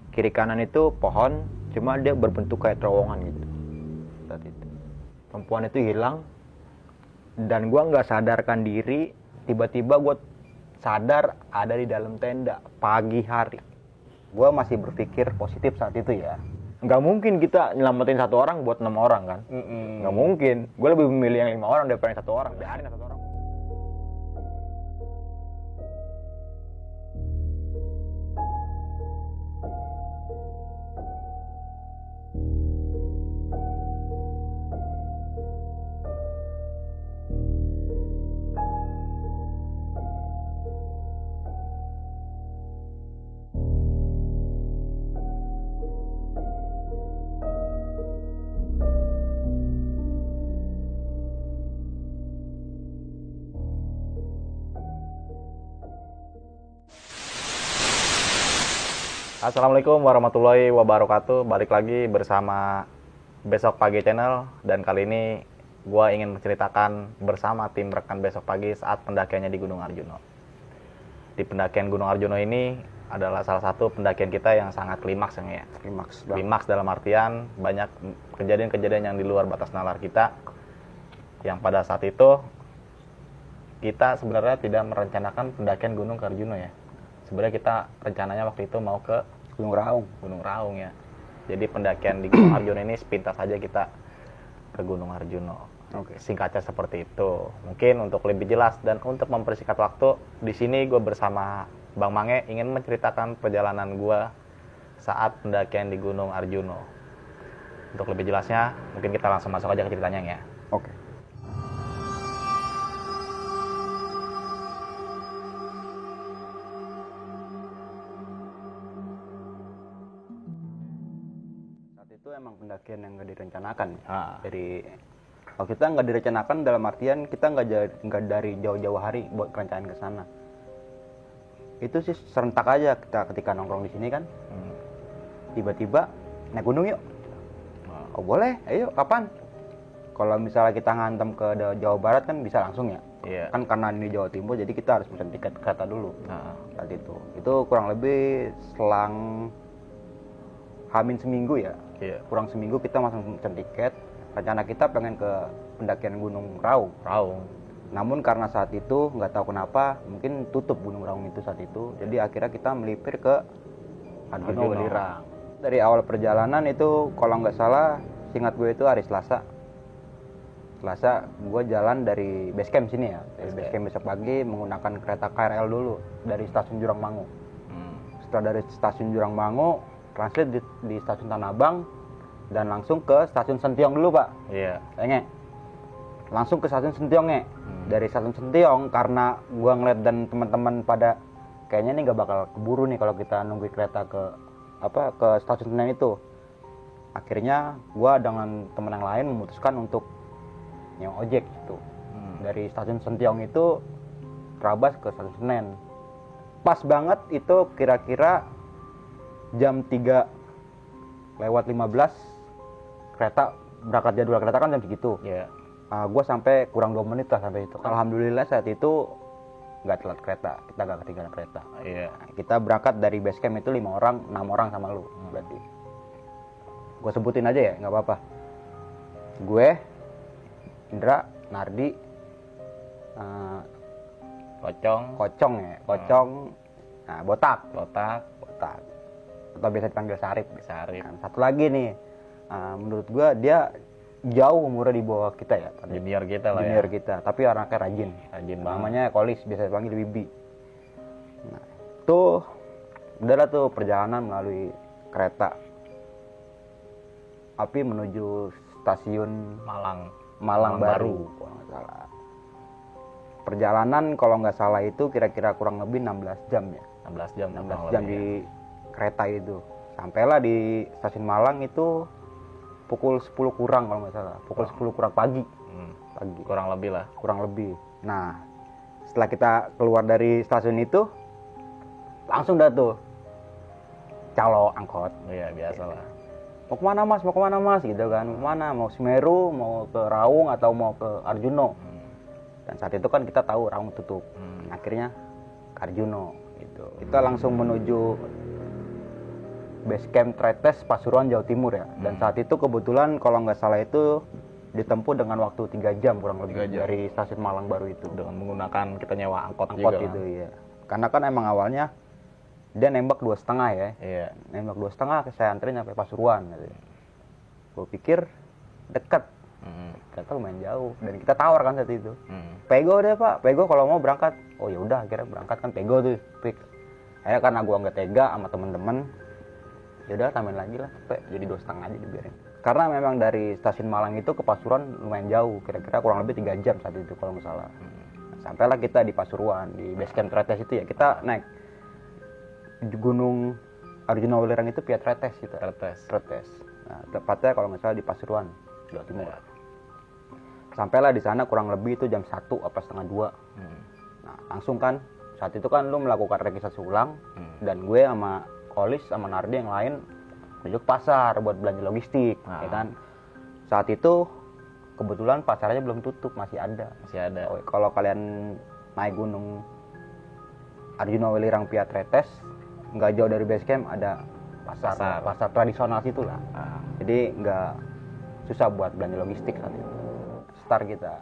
kiri kanan itu pohon, cuma dia berbentuk kayak terowongan gitu. Saat itu perempuan itu hilang dan gue nggak sadarkan diri, tiba-tiba gue sadar ada di dalam tenda pagi hari. Gue masih berpikir positif saat itu ya. Nggak mungkin kita nyelamatin 1 orang buat 6 orang kan. Nggak mungkin. Gue lebih memilih yang 5 orang daripada yang 1 orang. Biarin 1 orang. Assalamualaikum warahmatullahi wabarakatuh. Balik lagi bersama Besok Pagi Channel. Dan kali ini gue ingin menceritakan bersama tim rekan Besok Pagi saat pendakiannya di Gunung Arjuna. Di pendakian Gunung Arjuna ini adalah salah satu pendakian kita yang sangat klimaks ya. Klimaks dalam artian banyak kejadian-kejadian yang di luar batas nalar kita. Yang pada saat itu kita sebenarnya tidak merencanakan pendakian Gunung Arjuna ya. Sebenarnya kita rencananya waktu itu mau ke Gunung Raung ya. Jadi pendakian di Gunung Arjuna ini sepintas saja kita ke Gunung Arjuna. Oke. Singkatnya seperti itu. Mungkin untuk lebih jelas dan untuk mempersingkat waktu, di sini gue bersama Bang Mange ingin menceritakan perjalanan gue saat pendakian di Gunung Arjuna. Untuk lebih jelasnya, mungkin kita langsung masuk aja ke ceritanya ya. Oke. Itu emang pendakian yang nggak direncanakan. Jadi kalau kita nggak direncanakan dalam artian kita nggak dari jauh-jauh hari buat rencanain ke sana. Itu sih serentak aja kita ketika nongkrong di sini kan. Tiba-tiba naik gunung yuk. Oh boleh, ayo kapan? Kalau misalnya kita ngantem ke Jawa Barat kan bisa langsung ya. Iya. Kan karena ini Jawa Timur jadi kita harus pesen tiket kereta dulu. Saat itu kurang lebih selang Hamin seminggu ya. Iya. Kurang seminggu kita langsung pesen tiket. Rencana kita pengen ke pendakian Gunung Raung. Namun karena saat itu nggak tahu kenapa mungkin tutup Gunung Raung itu saat itu. Jadi akhirnya kita melipir ke Arjuna Welirang. Dari awal perjalanan itu kalau nggak salah seingat gue itu hari Selasa. Selasa gue jalan dari base camp sini ya. Dari base camp besok pagi menggunakan kereta KRL dulu dari stasiun Jurangmangu. Setelah dari stasiun Jurangmangu transit di stasiun Tanah Abang dan langsung ke stasiun Sentiong dulu Pak. Iya. Langsung ke stasiun Sentiong Dari stasiun Sentiong karena gua ngeliat dan teman-teman pada kayaknya nih nggak bakal keburu nih kalau kita nunggu kereta ke stasiun Senen itu. Akhirnya gua dengan teman yang lain memutuskan untuk nyewa ojek gitu. Dari stasiun Sentiong itu terabas ke stasiun Senen. Pas banget itu kira-kira jam 3:15 kereta berangkat, jadwal kereta kan jam segitu. Iya. Gue sampai kurang 2 menit lah sampai itu. Alhamdulillah saat itu nggak telat kereta, kita nggak ketinggalan kereta. Iya. Kita berangkat dari base camp itu 5 orang, 6 orang sama lu berarti. Gue sebutin aja ya, nggak apa-apa. Gue, Indra, Nardi, Kocong, nah, Botak. Atau biasa dipanggil Sarip. Nah, satu lagi nih, menurut gua dia jauh umurnya di bawah kita ya. Junior kita lah Junior ya. kita, tapi anaknya rajin Banget. Namanya Kolis, biasa dipanggil Bibi. Nah, tuh udahlah tuh perjalanan melalui kereta api menuju stasiun Malang Baru kalau nggak salah. Perjalanan kalau nggak salah itu kira-kira kurang lebih 16 jam ya. 16 jam Di kereta itu. Sampailah di stasiun Malang itu pukul 10 kurang kalau nggak salah. Pukul 10 kurang pagi. Kurang lebih lah. Nah, setelah kita keluar dari stasiun itu langsung dah tuh calo angkot. Iya, biasalah. Mau kemana mas gitu kan. Kemana, mau Semeru, mau ke Raung atau mau ke Arjuna. Dan saat itu kan kita tahu Raung tutup. Akhirnya ke Arjuna gitu. Kita langsung menuju base camp Tretes Pasuruan Jawa Timur ya. Dan saat itu kebetulan kalau nggak salah itu ditempuh dengan waktu 3 jam kurang lebih 3 jam. dari stasiun Malang baru itu. Dengan menggunakan kita nyewa angkot Angkot juga. itu ya. Karena kan emang awalnya dia nembak 2,5 ya. Iya. Nembak 2,5 saya anterin sampai Pasuruan gitu. Gue pikir dekat. Ternyata lumayan jauh dan kita tawar kan saat itu. Pego deh Pak, Pego kalau mau berangkat. Oh ya udah, akhirnya berangkat kan Pego tuh fix. Akhirnya karena gua nggak tega sama temen-temen, ya udah tambahin lagi lah, jadi 2,5 aja dibiarin. Karena memang dari stasiun Malang itu ke Pasuruan lumayan jauh, kira-kira kurang lebih 3 jam saat itu kalau nggak salah. Sampailah kita di Pasuruan, di base camp Tretes itu ya, kita naik Gunung Arjuna Welirang itu via Tretes gitu. Tretes. Nah, tepatnya kalau nggak salah di Pasuruan, Jawa Timur. Sampailah di sana kurang lebih itu jam 1 apa setengah 2. Nah, langsung kan saat itu kan lu melakukan registrasi ulang dan gue sama Kolis sama Nardi yang lain menuju ke pasar buat belanja logistik, ya kan. Saat itu kebetulan pasarnya belum tutup, masih ada. Oh, kalau kalian naik gunung Arjuna Welirang via Tretes, nggak jauh dari base camp ada pasar tradisional situ lah. Jadi nggak susah buat belanja logistik saat itu. Start kita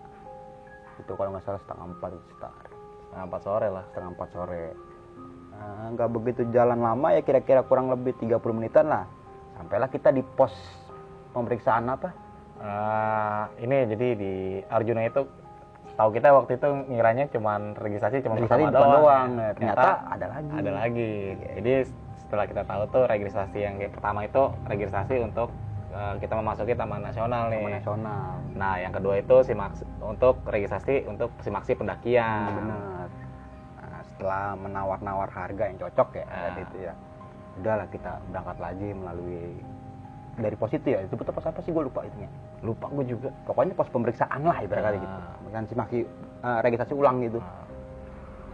itu kalau nggak salah setengah 4 itu start. Setengah 4 sore. Nggak begitu jalan lama ya, kira-kira kurang lebih 30 menitan lah. Sampailah kita di pos pemeriksaan apa? Ini jadi di Arjuna itu, tahu kita waktu itu ngiranya registrasi cuma pertama doang. Nah, ternyata ada lagi. Jadi setelah kita tahu tuh registrasi yang pertama itu registrasi untuk kita memasuki Taman Nasional nih. Taman Nasional. Nah, yang kedua itu untuk registrasi untuk simaksi pendakian. Benar. Nah, setelah menawar-nawar harga yang cocok ya, itu ya. Udahlah kita berangkat lagi melalui dari pos itu ya. Itu pos apa sih, gue lupa itunya. Lupa gue juga. Pokoknya pos pemeriksaan lah ibaratnya gitu. Bukan simaksi registrasi ulang gitu.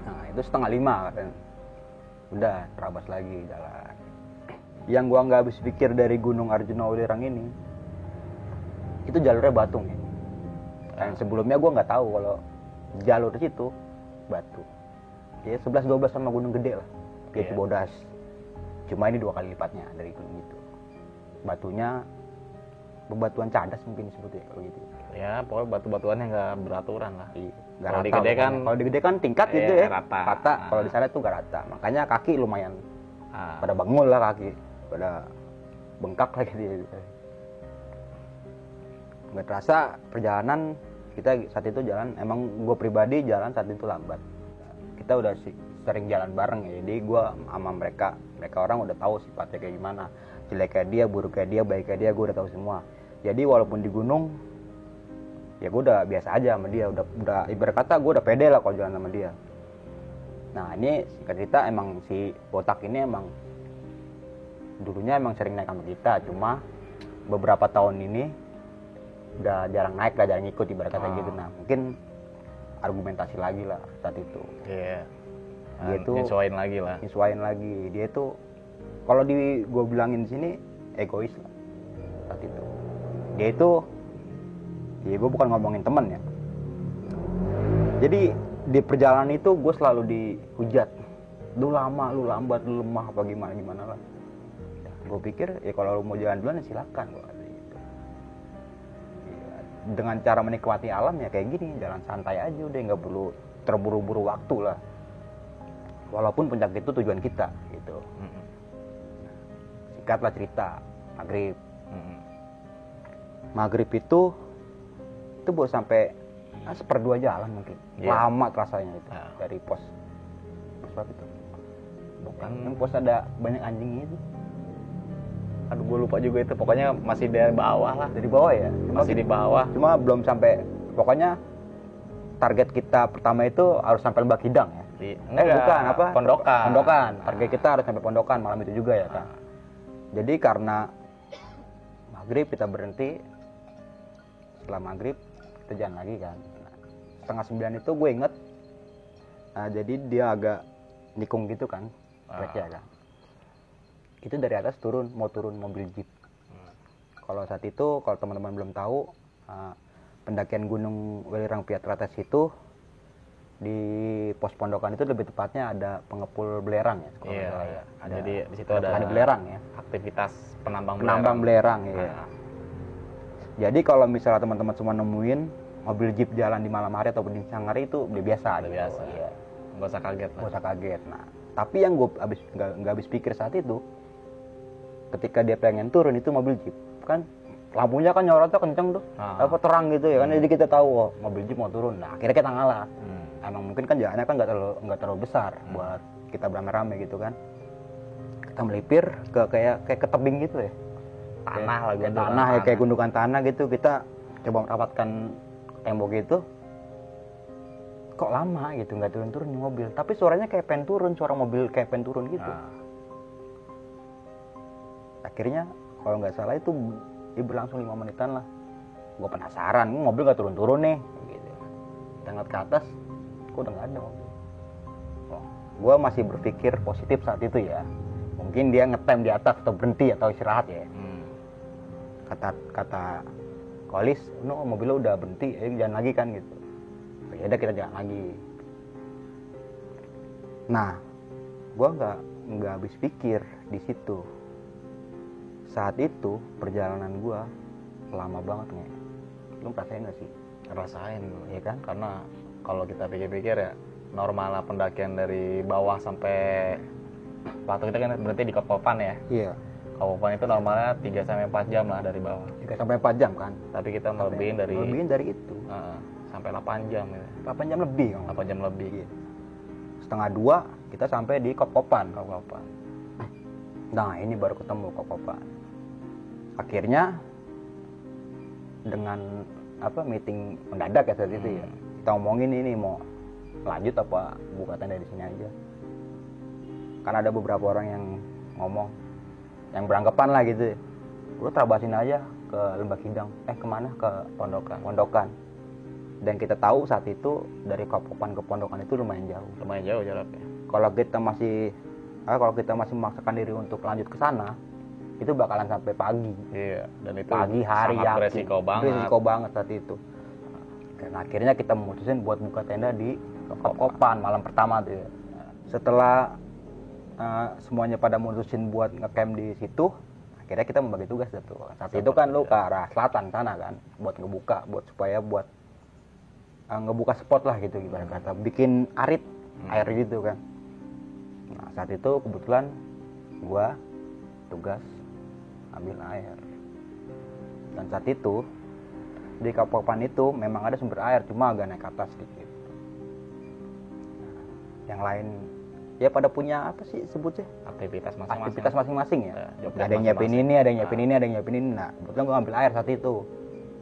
Nah, itu 4:30 kan. Udah terabas lagi jalan. Yang gua nggak habis pikir dari Gunung Arjuna Welirang ini, itu jalurnya Batung ya. Dan sebelumnya gua nggak tahu kalau jalur situ Batu. Ya 11-12 sama Gunung Gede lah, kayak Cibodas. Cuma ini 2 kali lipatnya dari gunung itu. Batunya bebatuan cadas mungkin disebutnya kalau gitu. Ya, pokoknya batu-batuannya nggak beraturan lah. Kalau di gede kan tingkat gitu ya, rata. Kalau di sana tuh nggak rata. Makanya kaki lumayan pada bengol lah kaki. Pada bengkak lagi gitu. Nggak terasa perjalanan kita saat itu jalan, emang gue pribadi jalan saat itu lambat. Kita udah sering jalan bareng ya, jadi gue sama mereka orang udah tahu sifatnya kayak gimana, jeleknya dia, buruknya dia, baiknya dia, gue udah tahu semua. Jadi walaupun di gunung ya gue udah biasa aja sama dia, udah ibarat kata gue udah pede lah kalau jalan sama dia. Nah ini singkat cerita, emang si botak ini emang dulunya emang sering naik sama kita, cuma beberapa tahun ini udah jarang naik lah, jarang ikut ibarat kata gitu. Nah mungkin argumentasi lagi lah saat itu. Dia tuh nyesuaiin lagi. Dia tuh kalau gue bilangin di sini egois lah saat itu. Dia itu, ya gue bukan ngomongin temen ya. Jadi di perjalanan itu gue selalu dihujat. Lu lama, lu lambat, lu lemah, apa gimana lah. Gue pikir ya kalau lu mau jalan duluan ya silakan gue kata gitu. Ya, dengan cara menikmati alam ya kayak gini, jalan santai aja udah, nggak perlu terburu-buru waktu lah. Walaupun puncak itu tujuan kita gitu. Singkatlah cerita, maghrib itu baru sampai 1/2 jalan mungkin. Lama terasanya itu dari pos apa itu? Bukan, yang pos ada banyak anjingnya itu. Aduh, gue lupa juga itu. Pokoknya masih dari bawah lah. Dari bawah ya? Masih di bawah. Cuma belum sampai, pokoknya target kita pertama itu harus sampai Lembah Kidang ya? Bukan, apa? Pondokan. Target kita harus sampai Pondokan malam itu juga ya kan? Jadi karena maghrib kita berhenti, setelah maghrib kita jalan lagi kan. Nah, 8:30 itu gue inget, jadi dia agak nikung gitu kan, treknya kan. Itu dari atas mau turun mobil jeep. Kalau saat itu, kalau teman-teman belum tahu, pendakian Gunung Welirang via Tretes itu di pos pondokan itu lebih tepatnya ada pengepul belerang ya. Kalau Iya. nggak salah ya. Ada, Jadi di situ ada belerang ya. aktivitas penambang Penambang belerang ya. Nah, Jadi kalau misalnya teman-teman semua nemuin mobil jeep jalan di malam hari ataupun di siang hari itu udah biasa. udah gitu. biasa. Iya. Nggak usah kaget lah. Gak usah kaget. Nah, tapi yang gue nggak habis pikir saat itu, ketika dia pengen turun itu mobil jeep kan lampunya kan nyorotnya kenceng tuh, apa terang gitu ya kan, jadi kita tahu oh mobil jeep mau turun. Nah akhirnya kita ngalah. Emang mungkin kan jalannya kan nggak terlalu besar buat kita beramai-ramai gitu kan. Kita melipir ke kayak ke tebing gitu ya, Tanah lah, kayak tanah ya, kayak gundukan tanah gitu. Kita coba merapatkan tembok gitu, kok lama gitu nggak turun-turun nih mobil, tapi suaranya kayak pengen turun, suara mobil kayak pengen turun gitu. Akhirnya kalau nggak salah itu berlangsung 5 menitan lah. Gue penasaran, mobil nggak turun-turun nih gitu. Kita ngeliat ke atas, kok udah nggak ada mobil. Gue masih berpikir positif saat itu ya, mungkin dia ngetem di atas atau berhenti atau istirahat ya. Kata Kolis, no mobilnya udah berhenti, jalan lagi kan gitu. Ya udah kita jalan lagi. Nah, gue nggak habis pikir di situ. Saat itu perjalanan gue lama banget nih. Lu ngerasain gak sih? Ngerasain gue. Iya kan? Karena kalau kita pikir-pikir ya, normalnya pendakian dari bawah sampai waktu kita kan berarti di Kokopan ya. Iya. Kokopan itu normalnya 3-4 jam lah dari bawah. 3-4 jam kan? Tapi kita melebihin dari itu. Sampai 8 jam gitu. 8 jam lebih. 8 jam lebih. Iya. 1:30 kita sampai di Kokopan. Nah ini baru ketemu Kokopan. Akhirnya dengan meeting mendadak ya saat itu ya, kita ngomongin ini mau lanjut apa buka tenda di sini aja. Kan ada beberapa orang yang ngomong, yang beranggapan lah gitu, lu terabasin aja ke Lembah Kidang, kemana, ke Pondokan. Dan kita tahu saat itu dari Kokopan ke Pondokan itu lumayan jauh jaraknya. Kalau kita masih memaksakan diri untuk lanjut ke sana, itu bakalan sampai pagi. Iya, dan itu pagi hari sangat beresiko banget saat itu. Dan akhirnya kita memutusin buat buka tenda di Kokopan malam pertama tuh ya. Setelah semuanya pada mutusin buat ngecamp di situ, akhirnya kita membagi tugas tuh. Saat itu kan lu ke arah selatan sana kan, buat ngebuka, buat ngebuka spot lah gitu ibarat kata, bikin arit air gitu kan. Nah saat itu kebetulan gua tugas ambil air, dan saat itu di Kokopan itu memang ada sumber air, cuma agak naik atas sedikit. Yang lain ya pada punya apa sih sebutnya, aktivitas masing-masing ya. Ada yang nyiapin ini, ada yang nyiapin ini, ada yang nyiapin ini. Nah kebetulan gue ambil air saat itu,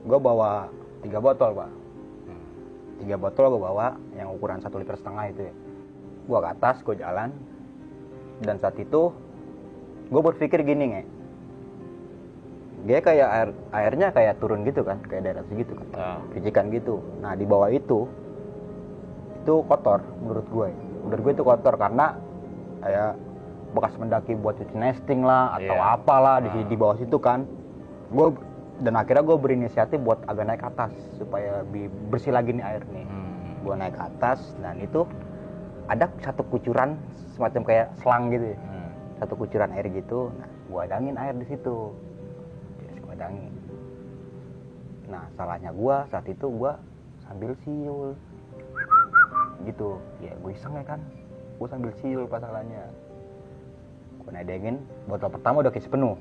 gue bawa 3 botol pak. 3 botol gue bawa yang ukuran 1,5 liter itu ya. Gue ke atas, gue jalan, dan saat itu gue berpikir gini nge, dia kayak airnya kayak turun gitu kan, kayak daerah segitu kan, picikan gitu. Nah di bawah itu kotor menurut gue itu kotor karena kayak bekas mendaki buat cuci nesting lah atau apalah di bawah situ kan. Dan akhirnya gue berinisiatif buat agak naik ke atas supaya bersih lagi nih air nih. Gue naik ke atas dan itu ada satu kucuran semacam kayak selang gitu ya. Satu kucuran air gitu. Nah gue adangin air di situ. Nah salahnya gue saat itu gue sambil siul gitu ya, gue iseng ya kan, gue sambil siul pas salahnya. Gue nedengin botol pertama udah keisi penuh,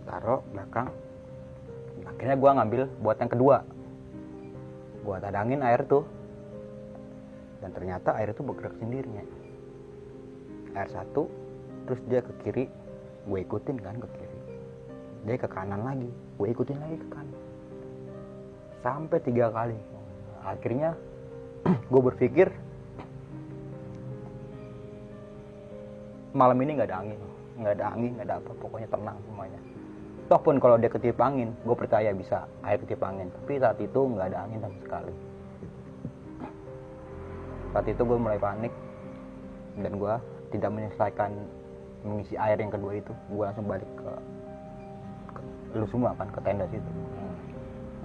taruh belakang. Akhirnya gue ngambil buat yang kedua, gue tadangin air tuh, dan ternyata air itu bergerak sendirinya. Air satu, terus dia ke kiri, gue ikutin kan ke kiri. Dia ke kanan lagi, gue ikutin lagi ke kanan. Sampai 3 kali. Akhirnya gue berpikir malam ini nggak ada angin, nggak ada apa, pokoknya tenang semuanya. Toh pun kalau dia ketiup angin, gue percaya bisa air ketiup angin. Tapi saat itu nggak ada angin sama sekali. Saat itu gue mulai panik dan gue tidak menyelesaikan mengisi air yang kedua itu. Gue langsung balik ke lu semua kan, ke tenda situ.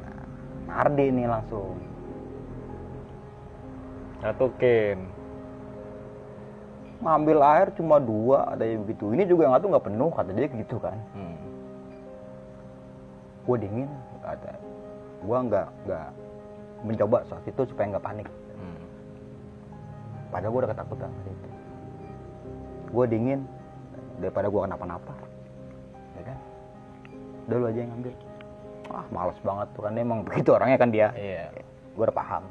Nah, Ardi nih langsung Nyatukin. Ngambil air cuma 2, ada yang begitu. Ini juga nggak penuh, kata dia gitu kan. Gue dingin, kata. Gue nggak mencoba saat itu supaya nggak panik. Padahal gue udah ketakutan saat itu. Gue dingin daripada gue kenapa-napa, ya kan? Udah lu aja yang ngambil. Males banget tuh kan, emang begitu orangnya kan dia. Iya. Gue udah paham.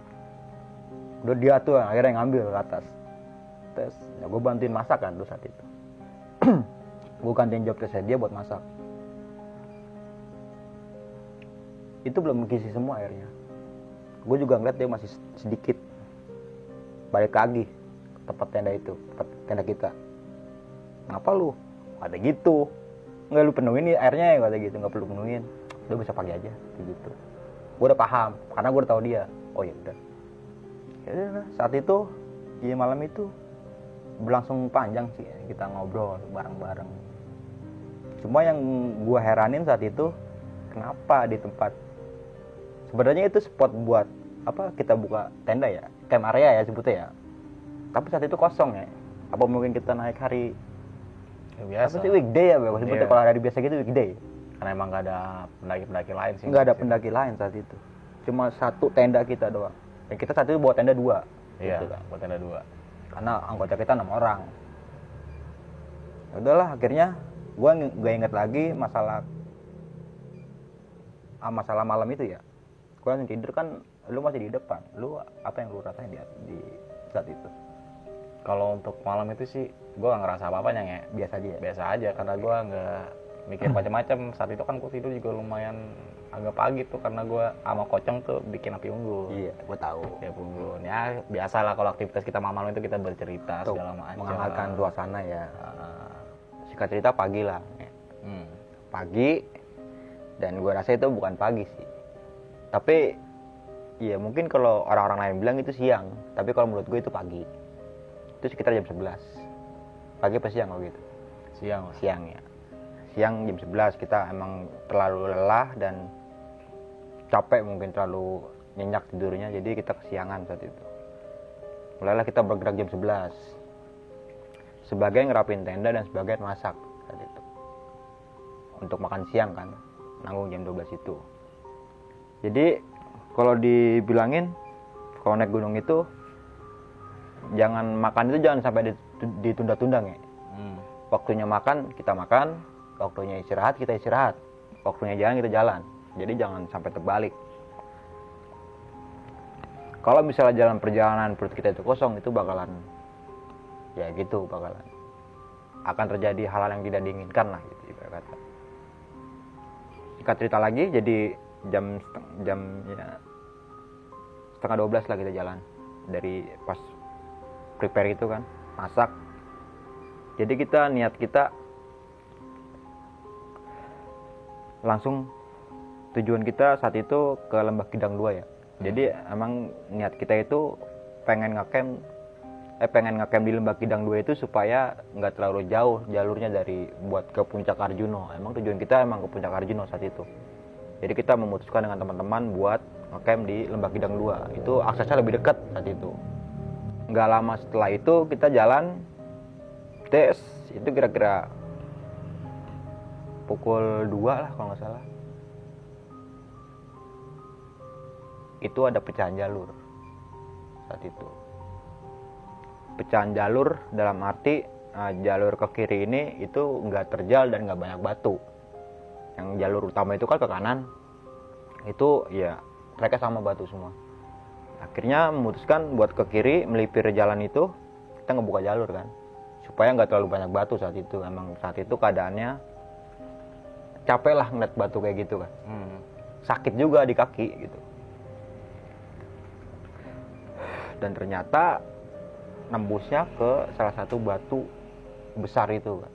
Udah dia tuh yang akhirnya yang ngambil ke atas. Terus ya gue bantuin masak kan tuh saat itu. Gue gantiin job desk dia buat masak. Itu belum mengisi semua airnya. Gue juga ngeliat dia masih sedikit. Balik lagi ke tempat tenda itu, tempat tenda kita. Kenapa lu? Ada gitu. Nggak lu penuhin nih airnya ya, kata gitu. Nggak perlu penuhin. Udah bisa pagi aja, kayak gitu. Gue udah paham, karena gue udah tahu dia. Oh ya udah. Ya udah, saat itu, di malam itu berlangsung panjang sih kita ngobrol bareng-bareng. Cuma yang gue heranin saat itu, kenapa di tempat sebenarnya itu spot buat apa kita buka tenda ya, camp area ya sebutnya ya. Tapi saat itu kosong ya. Apa mungkin kita naik hari Biasa. apa sih weekday ya, sebutnya kalau hari biasa gitu weekday. Karena emang nggak ada pendaki-pendaki lain sih. Nggak ada pendaki lain saat itu. Cuma satu tenda kita doang. Dan kita saat itu bawa tenda 2. Iya, Gitu kan. buat tenda 2. Karena anggota kita 6 orang. Udahlah akhirnya gue nggak inget lagi masalah malam itu ya. Gue langsung tidur kan, lu masih di depan. Lu apa yang lu rasain di saat itu? Kalau untuk malam itu sih gue nggak ngerasa apa-apanya ya. Biasa aja ya? Biasa aja karena gue nggak mikir macam-macam. Saat itu kan gue tidur juga lumayan agak pagi tuh karena gue sama Kocong tuh bikin api unggun. Iya, gue tahu. Ya unggun. Ya biasalah kalau aktivitas kita malam itu kita bercerita Tuh, segala macam. menghangatkan suasana ya. Singkat cerita pagi lah. Pagi, dan gue rasa itu bukan pagi sih. Tapi ya mungkin kalau orang-orang lain bilang itu siang, tapi kalau menurut gue itu pagi. Itu sekitar jam 11. Pagi apa siang kalau gitu? Siang. Siang ya. Siang jam 11 kita emang terlalu lelah dan capek, mungkin terlalu nyenyak tidurnya, jadi kita kesiangan saat itu. Mulailah kita bergerak jam 11. Sebagian ngerapin tenda dan sebagian masak saat itu. Untuk makan siang kan, nanggung jam 12 itu. Jadi kalau dibilangin kalau naik gunung itu jangan makan itu jangan sampai ditunda-tunda ya. Waktunya makan kita makan, waktunya istirahat kita istirahat, waktunya jalan kita jalan. Jadi jangan sampai terbalik. Kalau misalnya jalan perjalanan perut kita itu kosong, itu bakalan ya gitu, bakalan akan terjadi hal-hal yang tidak diinginkan lah gitu ibarat kata. Singkat cerita lagi, jadi jam ya setengah 12 lah kita jalan dari pas prepare itu kan, masak. Jadi niat kita langsung, tujuan kita saat itu ke Lembah Kidang 2 ya. Jadi emang niat kita itu pengen ngecamp di Lembah Kidang 2 itu supaya nggak terlalu jauh jalurnya dari buat ke Puncak Arjuno. Emang tujuan kita emang ke Puncak Arjuno saat itu. Jadi kita memutuskan dengan teman-teman buat ngecamp di Lembah Kidang 2. Itu aksesnya lebih dekat saat itu. Nggak lama setelah itu kita jalan tes, itu kira-kira pukul 2 lah kalau nggak salah. Itu ada pecahan jalur saat itu. Pecahan jalur dalam arti jalur ke kiri ini itu nggak terjal dan nggak banyak batu. Yang jalur utama itu kan ke kanan, itu ya mereka sama batu semua. Akhirnya memutuskan buat ke kiri melipir jalan itu, kita ngebuka jalur kan, supaya nggak terlalu banyak batu saat itu. Emang saat itu keadaannya capek lah ngeliat batu kayak gitu kan, sakit juga di kaki gitu. Dan ternyata nembusnya ke salah satu batu besar itu kan.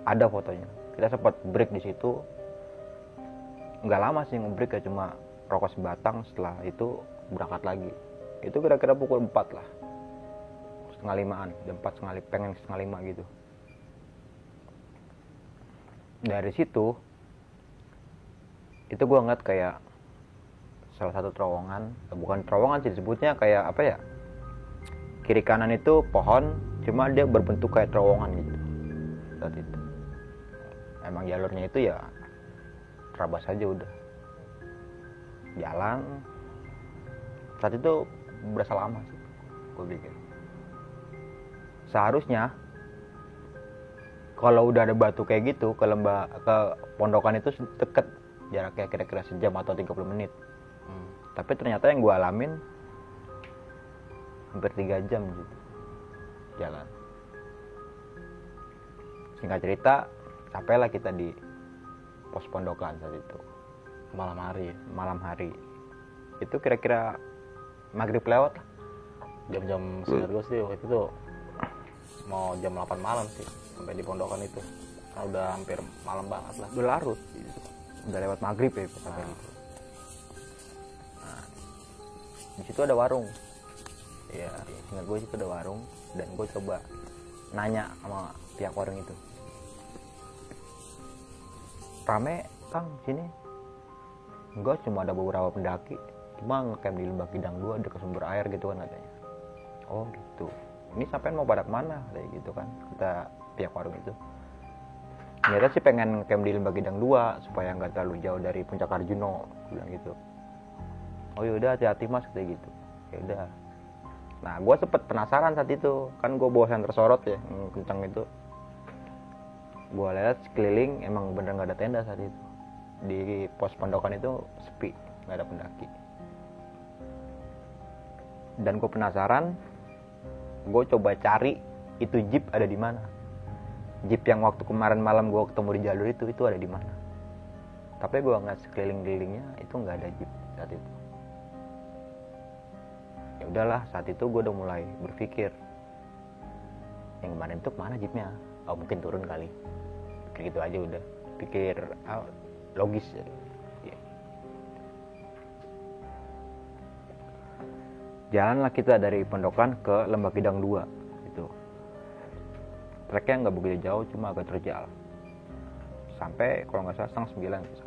Ada fotonya. Kita sempat break di situ. Nggak lama sih nge-break ya, cuma rokok sebatang. Setelah itu berangkat lagi. Itu kira-kira pukul 4 lah. Setengah 5-an, jam 4 pengen setengah 5 gitu. Dari situ itu gue ngeliat kayak salah satu terowongan, bukan terowongan sih disebutnya, kayak apa ya, kiri kanan itu pohon, cuma dia berbentuk kayak terowongan gitu saat itu. Emang jalurnya itu ya terabas aja udah jalan. Saat itu berasa lama sih gue pikir. Seharusnya kalau udah ada batu kayak gitu ke pondokan itu deket, jaraknya kira-kira sejam atau 30 menit. Tapi ternyata yang gue alamin hampir 3 jam gitu jalan. Singkat cerita, sampailah kita di pos pondokan saat itu. Malam hari. Itu kira-kira maghrib lewat lah. Jam-jam seingat gue sih waktu itu mau jam 8 malam sih sampai di pondokan itu. Nah, udah hampir malam banget lah. Udah larut gitu. Udah lewat maghrib ya pokoknya gitu. Nah, di situ ada warung. Ya, ingat gue itu ada warung dan gue coba nanya sama pihak warung itu. Rame Kang sini? Enggak, cuma ada beberapa pendaki. Cuma ngecamp di Lembah Kidang 2 dekat sumber air gitu kan katanya. Oh gitu. Ini sampean mau pada kemana? Kayak gitu kan kata pihak warung itu. Ternyata sih pengen camp di Lembah Kidang 2 supaya nggak terlalu jauh dari Puncak Arjuno, bilang gitu. Oh yaudah, hati-hati mas, kayak gitu. Ya udah. Nah, gue sempet penasaran saat itu, kan gue bawa senter sorot ya, kencang itu. Gue lihat sekeliling emang bener nggak ada tenda saat itu. Di pos pondokan itu sepi, nggak ada pendaki. Dan gue penasaran, gue coba cari itu jeep ada di mana. Jeep yang waktu kemarin malam gue ketemu di jalur itu ada di mana. Tapi gue ngeliat sekeliling-kelilingnya itu nggak ada jeep saat itu. Ya udahlah, saat itu gue udah mulai berpikir, yang kemarin itu kemana jeepnya? Oh mungkin turun kali. Pikir gitu aja udah. Pikir logis ya. Jalanlah kita dari pondokan ke Lembah Kidang 2 itu. Treknya nggak begitu jauh, cuma agak terjal. Sampai kalau nggak salah 8:30 bisa.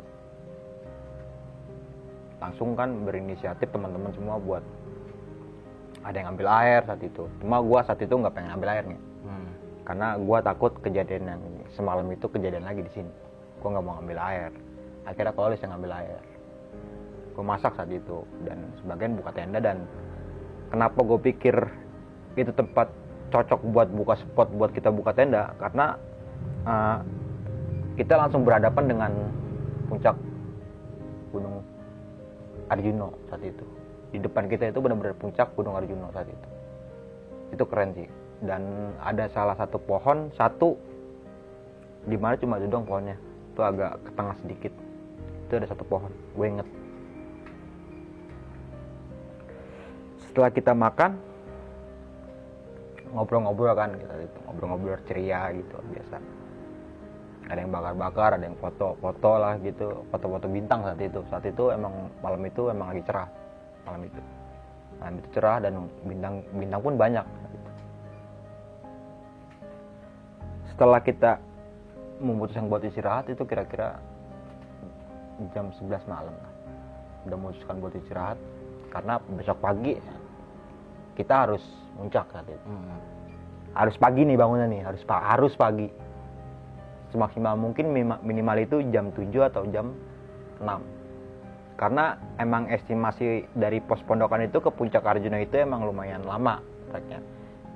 Langsung kan berinisiatif teman-teman semua buat ada yang ambil air saat itu. Cuma gua saat itu nggak pengen ambil airnya. Karena gua takut kejadian yang semalam itu kejadian lagi di sini. Gua nggak mau ambil air. Akhirnya Kolis yang ambil air. Gua masak saat itu dan sebagian buka tenda. Dan kenapa gue pikir itu tempat cocok buat buka spot buat kita buka tenda, karena kita langsung berhadapan dengan puncak Gunung Arjuno saat itu. Di depan kita itu benar-benar puncak Gunung Arjuno saat itu. Itu keren sih. Dan ada salah satu pohon, di mana cuma itu doang pohonnya. Itu agak ke tengah sedikit. Itu ada satu pohon, gue inget. Setelah kita makan, ngobrol-ngobrol kan kita itu, ngobrol-ngobrol ceria gitu biasa. Ada yang bakar-bakar, ada yang foto-foto lah gitu, foto-foto bintang saat itu. Saat itu emang malam itu emang lagi cerah, malam itu cerah dan bintang pun banyak. Setelah kita memutuskan buat istirahat itu kira-kira jam 11 malam lah. Udah memutuskan buat istirahat karena besok pagi kita harus muncak saat itu. Harus pagi nih bangunnya nih, harus pagi. Semaksimal mungkin minimal itu jam 7 atau jam 6. Karena emang estimasi dari pos pondokan itu ke Puncak Arjuno itu emang lumayan lama treknya.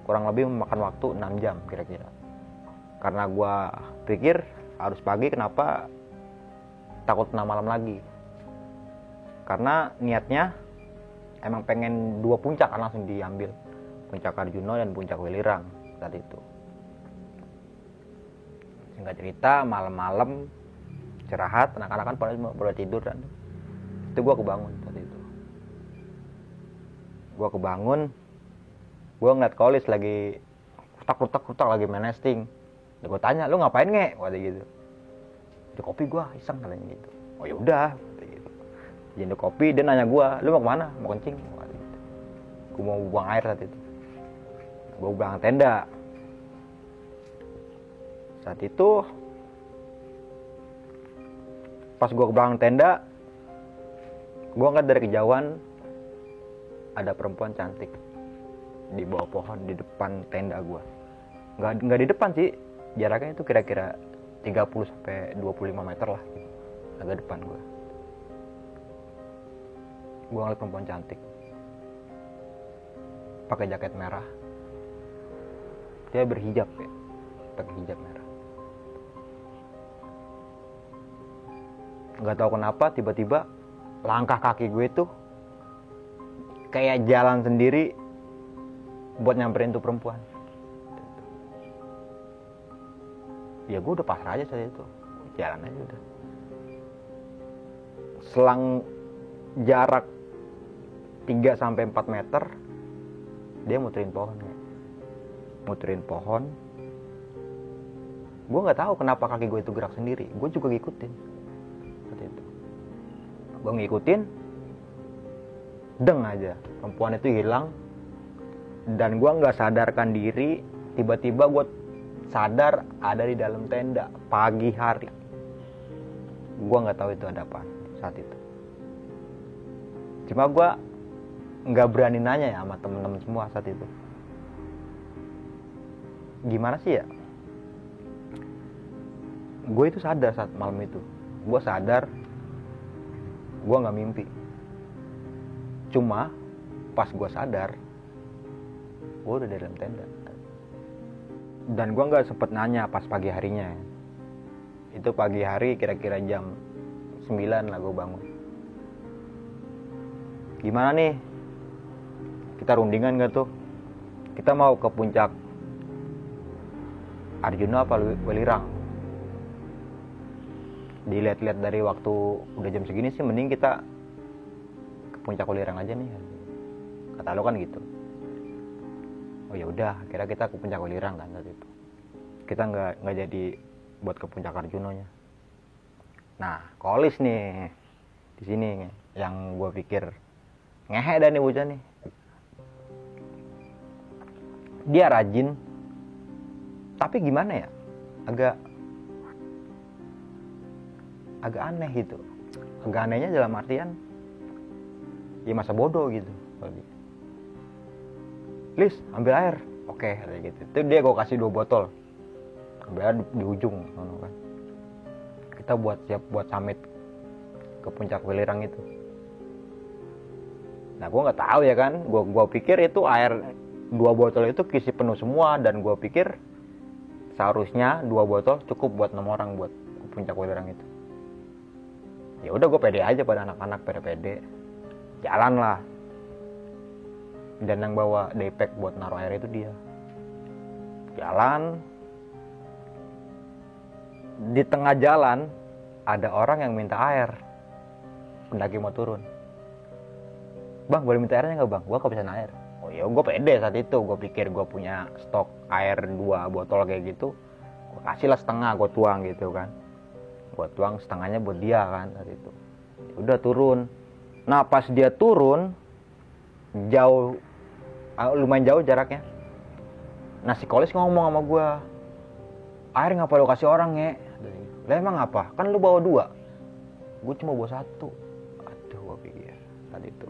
Kurang lebih memakan waktu 6 jam kira-kira. Karena gua pikir harus pagi, kenapa takut kena malam lagi. Karena niatnya emang pengen 2 puncak kan langsung diambil, Puncak Arjuno dan Puncak Welirang saat itu. Singkat cerita, malam-malam istirahat, anak-anak kan pada tidur kan. Itu gue kebangun saat itu. Gue ngeliat Kolis lagi kutak lagi main nesting. Gue tanya, lu ngapain nge? Kata gitu. Di kopi gue iseng katanya gitu. Oh yaudah. Jadi kopi, dia nanya gue, lu mau kemana? Mau kencing? Gue mau buang air saat itu. Gue buang tenda. Saat itu, pas gue ke belakang tenda, gue ngeliat dari kejauhan ada perempuan cantik di bawah pohon di depan tenda gue. Nggak di depan sih, jaraknya itu kira-kira 30 sampai 25 meter lah, agak depan gue. Gue ngeliat perempuan cantik, pakai jaket merah, dia berhijab ya, pakai hijab merah. Nggak tahu kenapa tiba-tiba langkah kaki gue tuh kayak jalan sendiri buat nyamperin tuh perempuan. Ya gue udah pasrah aja saat itu, jalan aja udah. Selang jarak 3-4 meter dia muterin pohon ya. Muterin pohon. Gue nggak tahu kenapa kaki gue itu gerak sendiri, gue juga ngikutin seperti itu. Gue ngikutin, deng aja perempuan itu hilang. Dan gue nggak sadarkan diri, tiba-tiba gue sadar ada di dalam tenda pagi hari. Gue nggak tahu itu ada apa saat itu. Cuma gue nggak berani nanya ya sama temen-temen semua saat itu. Gimana sih ya? Gue itu sadar saat malam itu. Gue sadar, gue nggak mimpi. Cuma pas gue sadar, gue udah di dalam tenda. Dan gue nggak sempet nanya pas pagi harinya. Itu pagi hari kira-kira jam 9 lah gue bangun. Gimana nih? Kita rundingan gak tuh? Kita mau ke puncak Arjuna apa Welirang? Dilihat-lihat dari waktu udah jam segini sih mending kita ke puncak Welirang aja nih. Kata lo kan gitu. Oh ya udah, akhirnya kita ke puncak Welirang kan saat itu. Kita nggak jadi buat ke puncak Arjunonya. Nah, Kolis nih di sini yang gue pikir ngehe dah nih bocah nih. Dia rajin, tapi gimana ya? Agak aneh gitu. Agak anehnya dalam artian ya masa bodoh gitu. Lis, ambil air. Oke, kayak gitu. Itu dia gue kasih 2 botol. Ambil air di ujung, kan. Kita siap buat summit ke puncak Welirang itu. Nah, gue nggak tahu ya kan. Gue pikir itu air 2 botol itu kisi penuh semua, dan gue pikir seharusnya 2 botol cukup buat 6 orang buat ke puncak Welirang itu. Ya udah, gue pede aja pada anak-anak, pede-pede. Jalan lah. Dan yang bawa daypack buat naruh air itu dia. Jalan. Di tengah jalan ada orang yang minta air. Pendaki mau turun. Bang, boleh minta airnya nggak bang? Gue kehabisan air. Oh ya, gue pede saat itu. Gue pikir gue punya stok air 2 botol kayak gitu. Gue kasih lah setengah, gue tuang gitu kan. Gue tuang setengahnya buat dia kan saat itu. Ya udah turun. Nah pas dia turun, lumayan jauh jaraknya. Nah si Kolis ngomong sama gue, air ngapa lu kasih orang ya? Lah emang apa? Kan lu bawa 2. Gue cuma bawa 1. Aduh, gue pikir saat itu.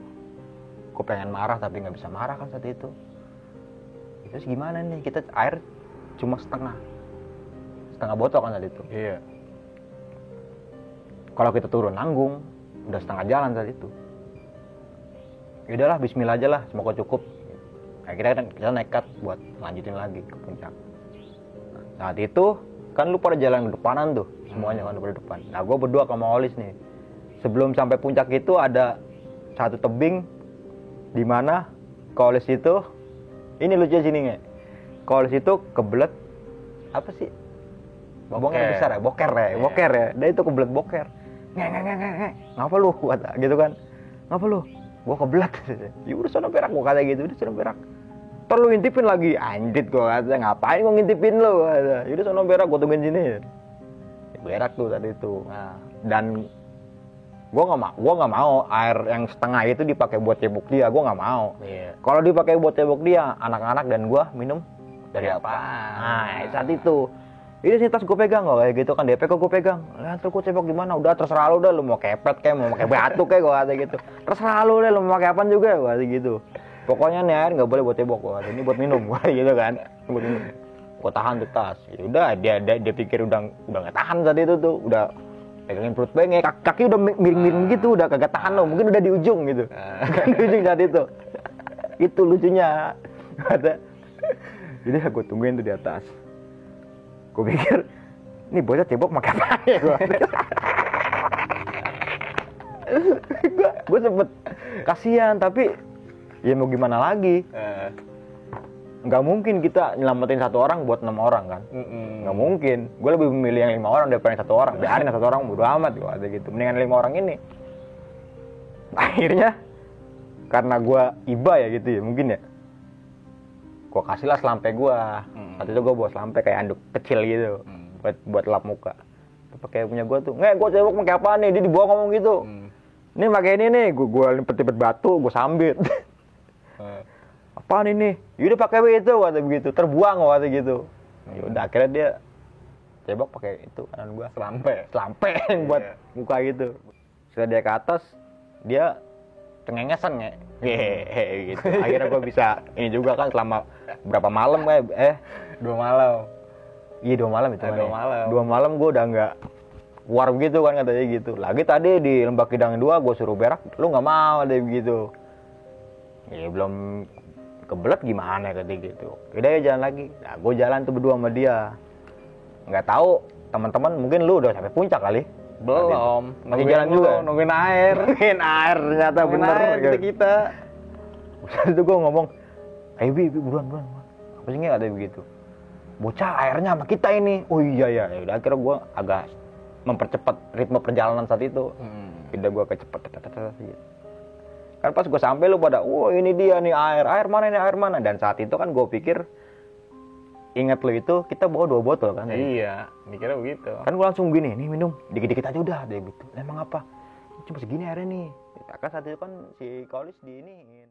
Gue pengen marah tapi nggak bisa marah kan saat itu. Terus gimana nih? Kita air cuma setengah botol kan saat itu. Iya. Kalau kita turun nanggung, udah setengah jalan saat itu. Ya udahlah, bismillah aja lah, semoga cukup. Akhirnya kita nekat buat lanjutin lagi ke puncak. Nah, saat itu kan lu pada jalan ke depanan tuh, semuanya kan pada depan. Nah gue berdua sama Olis nih. Sebelum sampai puncak itu ada satu tebing di mana Olis itu, ini lucu sini nge. Olis itu kebelet apa sih? Bobongnya besar ya, boker ya. Dia itu kebelet boker. Nge. Ngapa lu? Kata gitu kan. Ngapa lu? Gue kebelet. Ya udah sono berak, gue kata gitu. Udah sono berak. Ntar lu ngintipin lagi. Anjrit gue kata. Ngapain gue ngintipin lu? Kata. Ya udah sono berak, gue tungguin sini. Ya, berak tuh tadi tuh. Nah, dan gue nggak mau air yang setengah itu dipakai buat cebok dia. Gue nggak mau. Iya. Kalau dipakai buat cebok dia, anak-anak dan gue minum dari apa? Nah saat itu. Ini sih tas gue pegang kok kayak gitu kan, DP kok gue pegang. Lah terus gue cebok di mana? Udah terserah lu dah, lu mau kepet kayak mau pakai batu kayak gue kata gitu. Terserah lu deh, lu mau pakai apaan juga gue kata gitu. Pokoknya nih air nggak boleh buat cebok, gua ini buat minum, gua gitu kan. Buat minum. Gua tahan tuh tas. Ya udah dia pikir udah nggak tahan saat itu tuh, udah pegangin perut pengen, kaki udah miring-miring gitu, udah kagak tahan loh, mungkin udah di ujung gitu. Di ujung saat itu. Itu lucunya. Ada. Jadi aku tungguin tuh di atas. Gue pikir, ini bocah cebok pakai apa ya gue? Gue sempet kasihan, tapi ya mau gimana lagi? Nggak mungkin kita nyelamatin satu orang buat 6 orang kan? Nggak mungkin. Gue lebih memilih yang 5 orang daripada yang 1 orang. Biarin yang 1 orang bodo amat gue ada gitu. Mendingan 5 orang ini. Akhirnya karena gue iba ya gitu ya mungkin ya. Gue kasihlah selampe gue. Saat itu gue bawa selampe kayak anduk kecil gitu, buat lap muka. Pakai punya gue tuh, gue cebok pakai apa nih? Dia dibawa ngomong gitu. Ini pakai ini nih, gue limpet-limpet batu, gue sambit. Apaan ini? Yaudah pakai itu, kata begitu. Terbuang kata gitu. Yaudah akhirnya dia cebok pakai itu kanan gue. Selampe yang buat muka gitu. Setelah dia ke atas, dia cengengesan ya. Gitu. Akhirnya gue bisa ini juga kan selama berapa malam 2 malam. Iya 2 malam itu. 2 malam. 2 malam gue udah nggak keluar begitu kan katanya gitu. Lagi tadi di Lembah Kidang 2 gue suruh berak, lu nggak mau ada begitu. Ya belum kebelet gimana katanya gitu. Udah ya jalan lagi. Nah gue jalan tuh berdua sama dia. Nggak tahu teman-teman mungkin lu udah sampai puncak kali. Belum. Masih jalan juga. Nungguin air. Nungguin air ternyata bener. Kita. Terus itu gue ngomong, ayo Bi, buruan. Apa sih nggak ada begitu? Bocah airnya sama kita ini. Oh iya ya. Udah akhirnya gue agak mempercepat ritme perjalanan saat itu. Udah gue kecepet gitu. Kan pas gue sampai lu pada, wah ini dia nih air mana? Dan saat itu kan gue pikir, ingat lu itu kita bawa 2 botol kan? Iya, mikirnya begitu. Kan gue langsung gini, nih minum, dikit-dikit aja udah deh gitu. Emang apa? Cuma segini airnya nih. Kan saat itu kan si Kaulis diiniin.